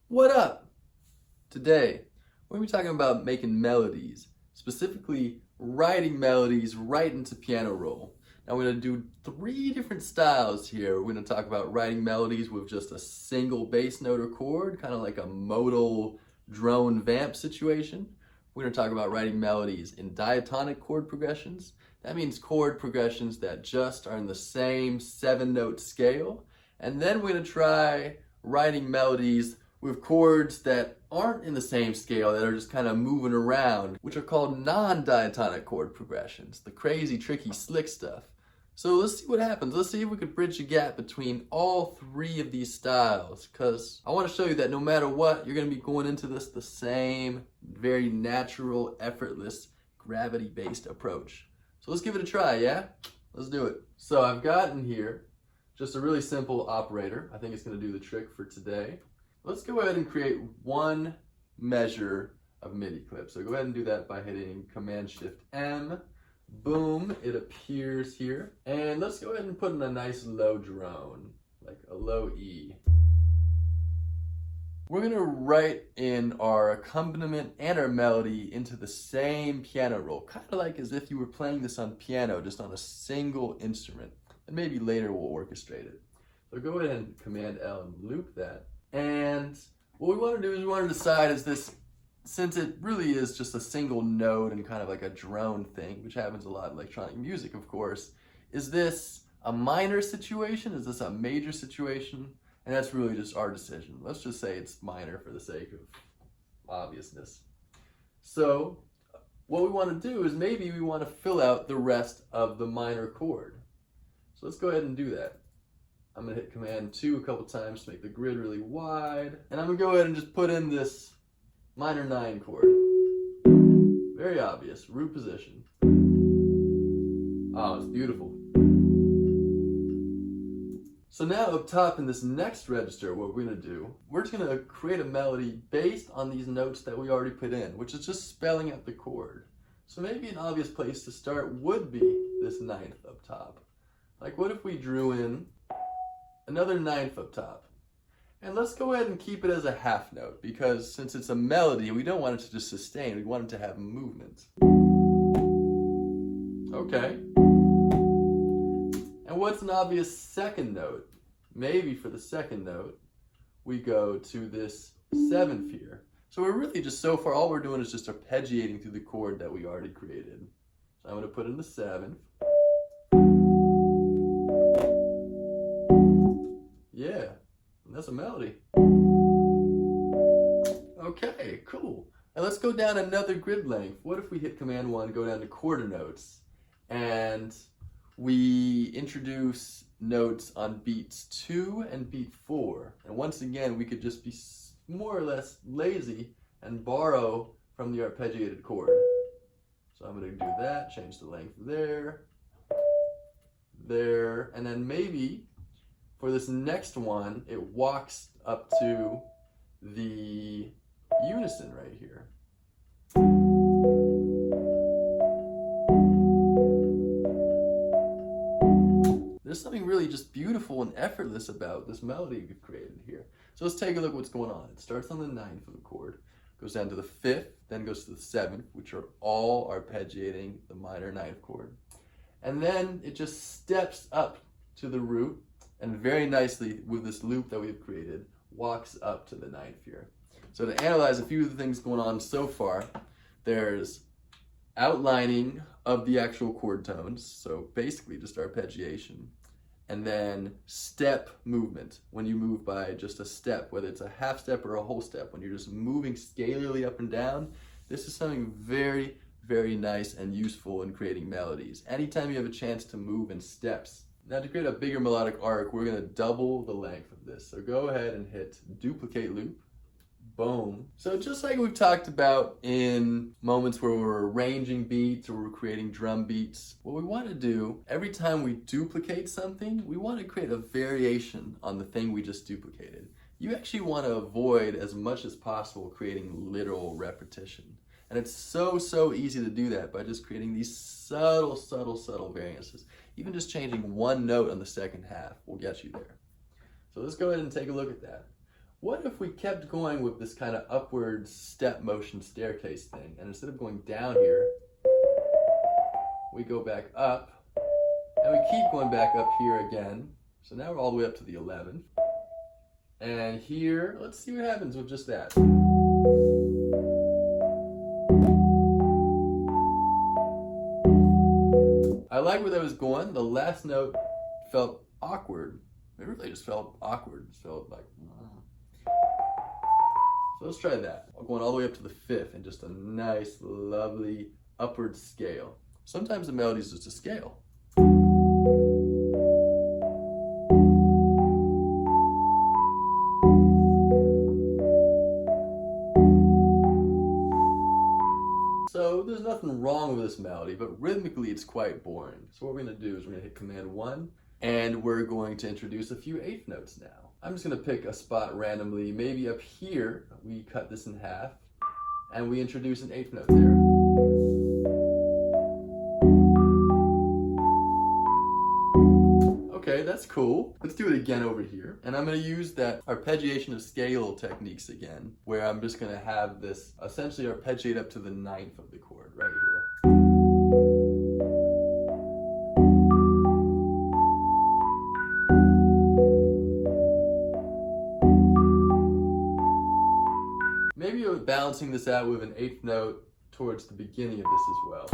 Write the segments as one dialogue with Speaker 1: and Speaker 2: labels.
Speaker 1: What up? Today, we're going to be talking about making melodies, specifically writing melodies right into piano roll. Now we're going to do 3 different styles here. We're going to talk about writing melodies with just a single bass note or chord, kind of like a modal drone vamp situation. We're going to talk about writing melodies in diatonic chord progressions. That means chord progressions that just are in the same 7-note scale. And then we're going to try writing melodies with chords that aren't in the same scale, that are just kind of moving around, which are called non-diatonic chord progressions, the crazy, tricky, slick stuff. So let's see what happens. Let's see if we can bridge the gap between all 3 of these styles, because I want to show you that no matter what, you're going to be going into this the same, very natural, effortless, gravity-based approach. So let's give it a try, yeah? Let's do it. So I've got in here just a really simple operator. I think it's going to do the trick for today. Let's go ahead and create 1 measure of MIDI clip. So go ahead and do that by hitting Command-Shift-M. Boom, it appears here. And let's go ahead and put in a nice low drone, like a low E. We're going to write in our accompaniment and our melody into the same piano roll, kind of like as if you were playing this on piano, just on a single instrument. And maybe later we'll orchestrate it. So go ahead and Command-L and loop that. And what we want to do is we want to decide, is this, since it really is just a single note and kind of like a drone thing, which happens a lot in electronic music, of course, is this a minor situation? Is this a major situation? And that's really just our decision. Let's just say it's minor for the sake of obviousness. So what we want to do is maybe we want to fill out the rest of the minor chord. So let's go ahead and do that. I'm going to hit Command-2 a couple times to make the grid really wide. And I'm going to go ahead and just put in this minor 9 chord. Very obvious, root position. Oh, it's beautiful. So now up top in this next register, what we're going to do, we're just going to create a melody based on these notes that we already put in, which is just spelling out the chord. So maybe an obvious place to start would be this 9th up top. Like, what if we drew in another 9th up top? And let's go ahead and keep it as a half note, because since it's a melody, we don't want it to just sustain, we want it to have movement. Okay. And what's an obvious 2nd note? Maybe for the 2nd note, we go to this 7th here. So we're really just, so far, all we're doing is just arpeggiating through the chord that we already created. So I'm going to put in the 7th. Yeah, that's a melody. Okay, cool. And let's go down another grid length. What if we hit Command-1, go down to quarter notes, and we introduce notes on beats 2 and beat 4. And once again, we could just be more or less lazy and borrow from the arpeggiated chord. So I'm going to do that, change the length there, and then maybe for this next one, it walks up to the unison right here. There's something really just beautiful and effortless about this melody we've created here. So let's take a look at what's going on. It starts on the 9th of the chord, goes down to the 5th, then goes to the 7th, which are all arpeggiating the minor 9th chord. And then it just steps up to the root, and very nicely, with this loop that we've created, walks up to the 9th here. So to analyze a few of the things going on so far, there's outlining of the actual chord tones, so basically just arpeggiation, and then step movement, when you move by just a step, whether it's a half step or a whole step, when you're just moving scalarly up and down. This is something very, very nice and useful in creating melodies. Anytime you have a chance to move in steps. Now to create a bigger melodic arc, we're going to double the length of this. So go ahead and hit duplicate loop. Boom. So just like we've talked about in moments where we're arranging beats or we're creating drum beats, what we want to do, every time we duplicate something, we want to create a variation on the thing we just duplicated. You actually want to avoid as much as possible creating literal repetition. And it's so easy to do that by just creating these subtle variances. Even just changing one note on the second half will get you there. So let's go ahead and take a look at that. What if we kept going with this kind of upward step motion staircase thing, and instead of going down here, we go back up, and we keep going back up here again. So now we're all the way up to the 11. And here, let's see what happens with just that. I like where that was going. The last note felt awkward. It really just felt awkward. It felt like, so let's try that. I'm going all the way up to the 5th in just a nice, lovely upward scale. Sometimes the melody is just a scale. So there's nothing wrong with this melody, but rhythmically it's quite boring. So what we're going to do is we're going to hit Command 1, and we're going to introduce a few 8th notes now. I'm just going to pick a spot randomly, maybe up here. We cut this in half, and we introduce an 8th note there. Okay, that's cool. Let's do it again over here. And I'm going to use that arpeggiation of scale techniques again, where I'm just going to have this essentially arpeggiate up to the 9th of the chord right here. Maybe you're balancing this out with an 8th note towards the beginning of this as well.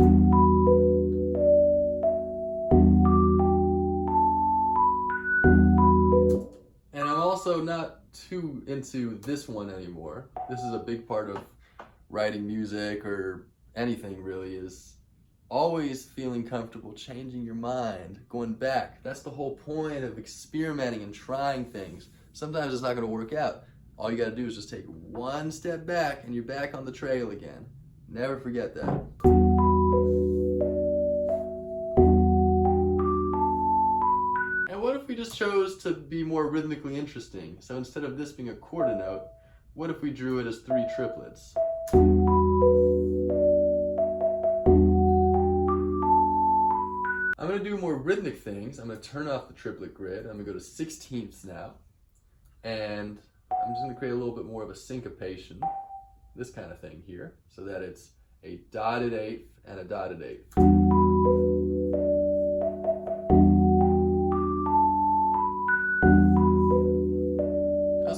Speaker 1: Also not too into this one anymore. This is a big part of writing music or anything really, is always feeling comfortable changing your mind, going back. That's the whole point of experimenting and trying things. Sometimes it's not going to work out. All you got to do is just take one step back and you're back on the trail again. Never forget that. What if we just chose to be more rhythmically interesting? So instead of this being a quarter note, what if we drew it as 3 triplets? I'm going to do more rhythmic things. I'm going to turn off the triplet grid. I'm going to go to 16ths now. And I'm just going to create a little bit more of a syncopation, this kind of thing here, so that it's a dotted 8th and a dotted 8th.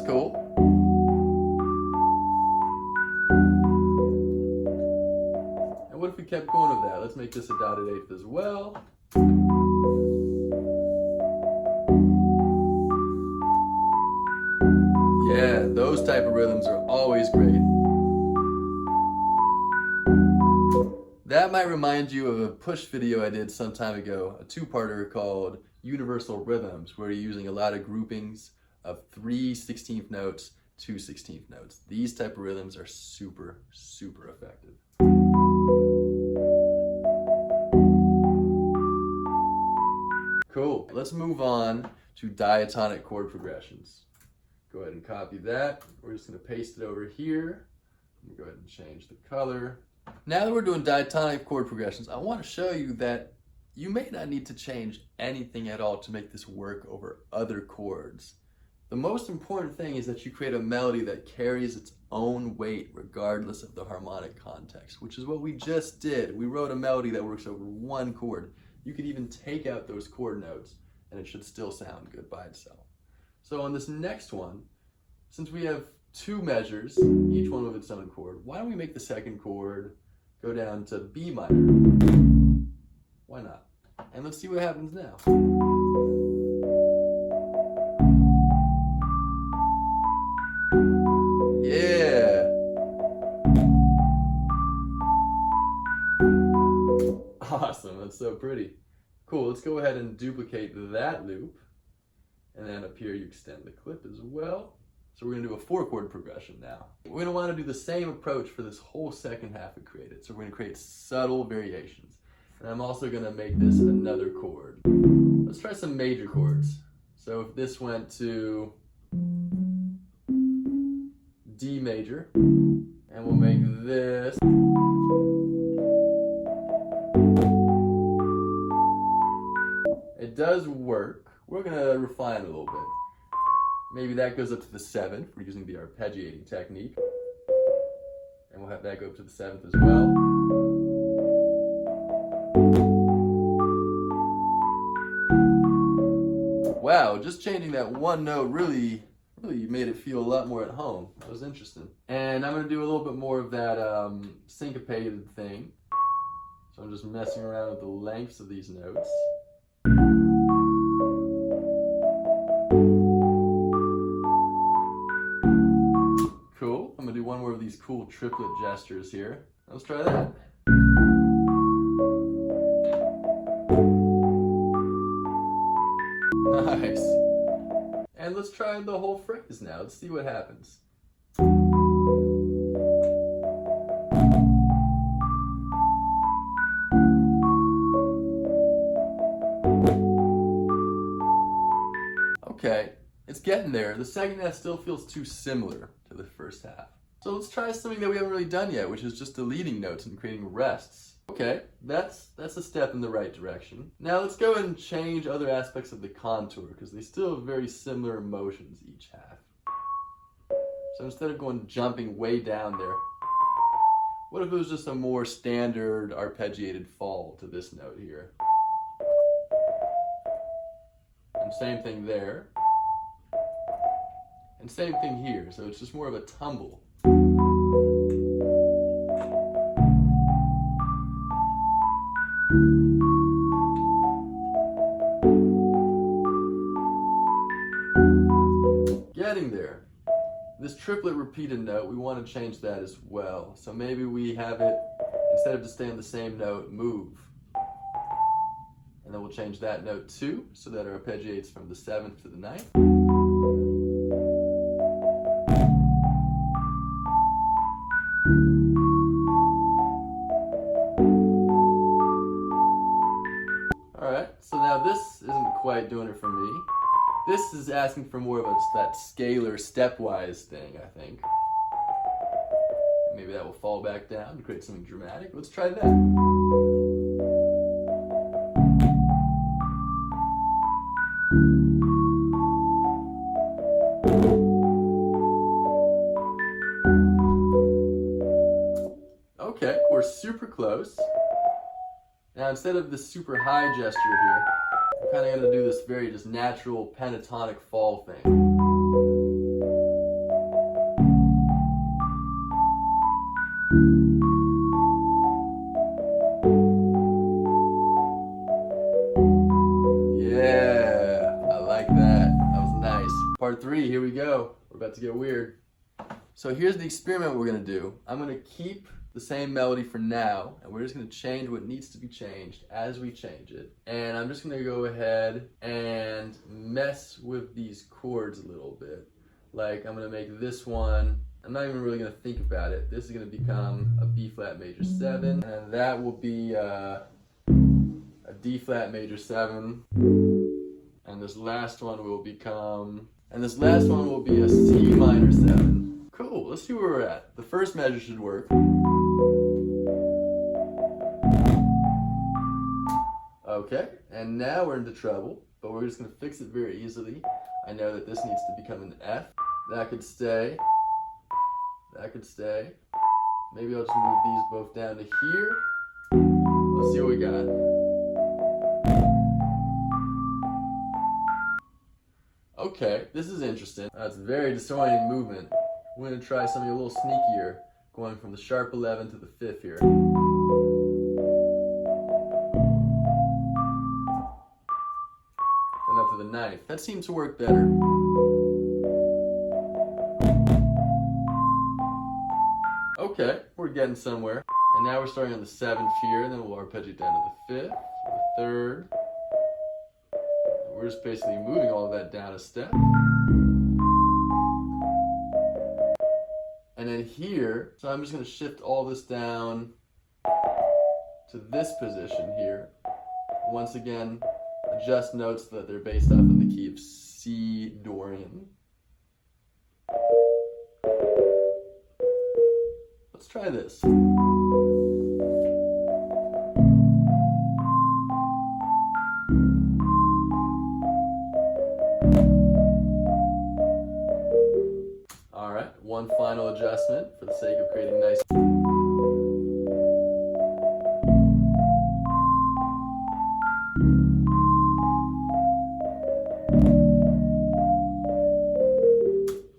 Speaker 1: Cool. And what if we kept going with that? Let's make this a dotted 8th as well. Yeah, those type of rhythms are always great. That might remind you of a push video I did some time ago, a 2-parter called Universal Rhythms, where you're using a lot of groupings of 3 16th notes, 2 16th notes. These type of rhythms are super, super effective. Cool. Let's move on to diatonic chord progressions. Go ahead and copy that. We're just going to paste it over here. Go ahead and change the color. Now that we're doing diatonic chord progressions, I want to show you that you may not need to change anything at all to make this work over other chords. The most important thing is that you create a melody that carries its own weight regardless of the harmonic context, which is what we just did. We wrote a melody that works over one chord. You could even take out those chord notes and it should still sound good by itself. So on this next one, since we have 2 measures, each one with its own chord, why don't we make the second chord go down to B minor? Why not? And let's see what happens now. Yeah. Awesome, that's so pretty. Cool, let's go ahead and duplicate that loop. And then up here you extend the clip as well. So we're going to do a 4-chord progression now. We're going to want to do the same approach for this whole second half we created. So we're going to create subtle variations. And I'm also going to make this another chord. Let's try some major chords. So if this went to D major, and we'll make this it does work. We're going to refine it a little bit. Maybe that goes up to the 7th. We're using the arpeggiating technique. And we'll have that go up to the 7th as well. Wow, just changing that one note really made it feel a lot more at home. That was interesting. And I'm going to do a little bit more of that syncopated thing. So I'm just messing around with the lengths of these notes. Cool. I'm going to do one more of these cool triplet gestures here. Let's try that. Nice. And let's try the whole phrase now. Let's see what happens. Okay, it's getting there. The second half still feels too similar to the first half. So let's try something that we haven't really done yet, which is just deleting notes and creating rests. Okay, that's a step in the right direction. Now let's go and change other aspects of the contour, because they still have very similar emotions each half. So instead of jumping way down there, what if it was just a more standard arpeggiated fall to this note here? And same thing there. And same thing here, so it's just more of a tumble. Getting there. This triplet repeated note, we want to change that as well. So maybe we have it, instead of just staying on the same note, move. And then we'll change that note too, so that it arpeggiates from the 7th to the 9th. Alright, so now this isn't quite doing it for me. This is asking for more of that scalar stepwise thing, I think. Maybe that will fall back down to create something dramatic. Let's try that. Okay, we're super close. Now instead of this super high gesture here, I'm kind of going to do this very just natural pentatonic fall thing. Yeah, I like that. That was nice. Part 3, here we go. We're about to get weird. So here's the experiment we're going to do. I'm going to keep the same melody for now, and we're just going to change what needs to be changed as we change it. And I'm just going to go ahead and mess with these chords a little bit. Like, I'm going to make this one, I'm not even really going to think about it. This is going to become a B flat major 7, and that will be a D flat major 7, and this last one will be a C minor 7. Cool, let's see where we're at. The first measure should work. Okay, and now we're into trouble, but we're just going to fix it very easily. I know that this needs to become an F. That could stay. That could stay. Maybe I'll just move these both down to here. Let's see what we got. Okay, this is interesting. That's a very disorienting movement. We're going to try something a little sneakier, going from the sharp 11 to the 5th here. Then up to the 9th. That seems to work better. Okay, we're getting somewhere. And now we're starting on the 7th here, and then we'll arpeggiate down to the 5th, the 3rd. We're just basically moving all of that down a step. And then here, so I'm just going to shift all this down to this position here. Once again, adjust notes so that they're based off of the key of C Dorian. Let's try this. final adjustment for the sake of creating nice.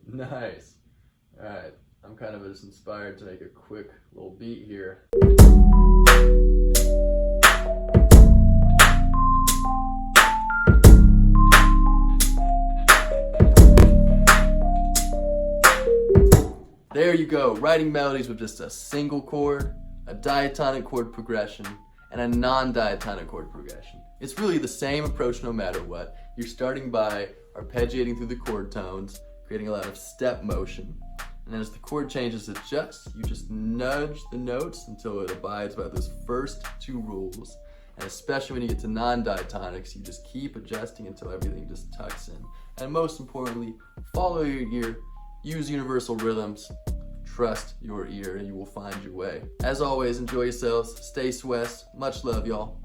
Speaker 1: Nice. All right, I'm kind of just inspired to make a quick little beat here. There you go, writing melodies with just a single chord, a diatonic chord progression, and a non-diatonic chord progression. It's really the same approach no matter what. You're starting by arpeggiating through the chord tones, creating a lot of step motion, and then as the chord changes adjust, you just nudge the notes until it abides by those first two rules. And especially when you get to non-diatonics, you just keep adjusting until everything just tucks in. And most importantly, follow your ear. Use universal rhythms, trust your ear, and you will find your way. As always, enjoy yourselves, stay Swiss, much love y'all.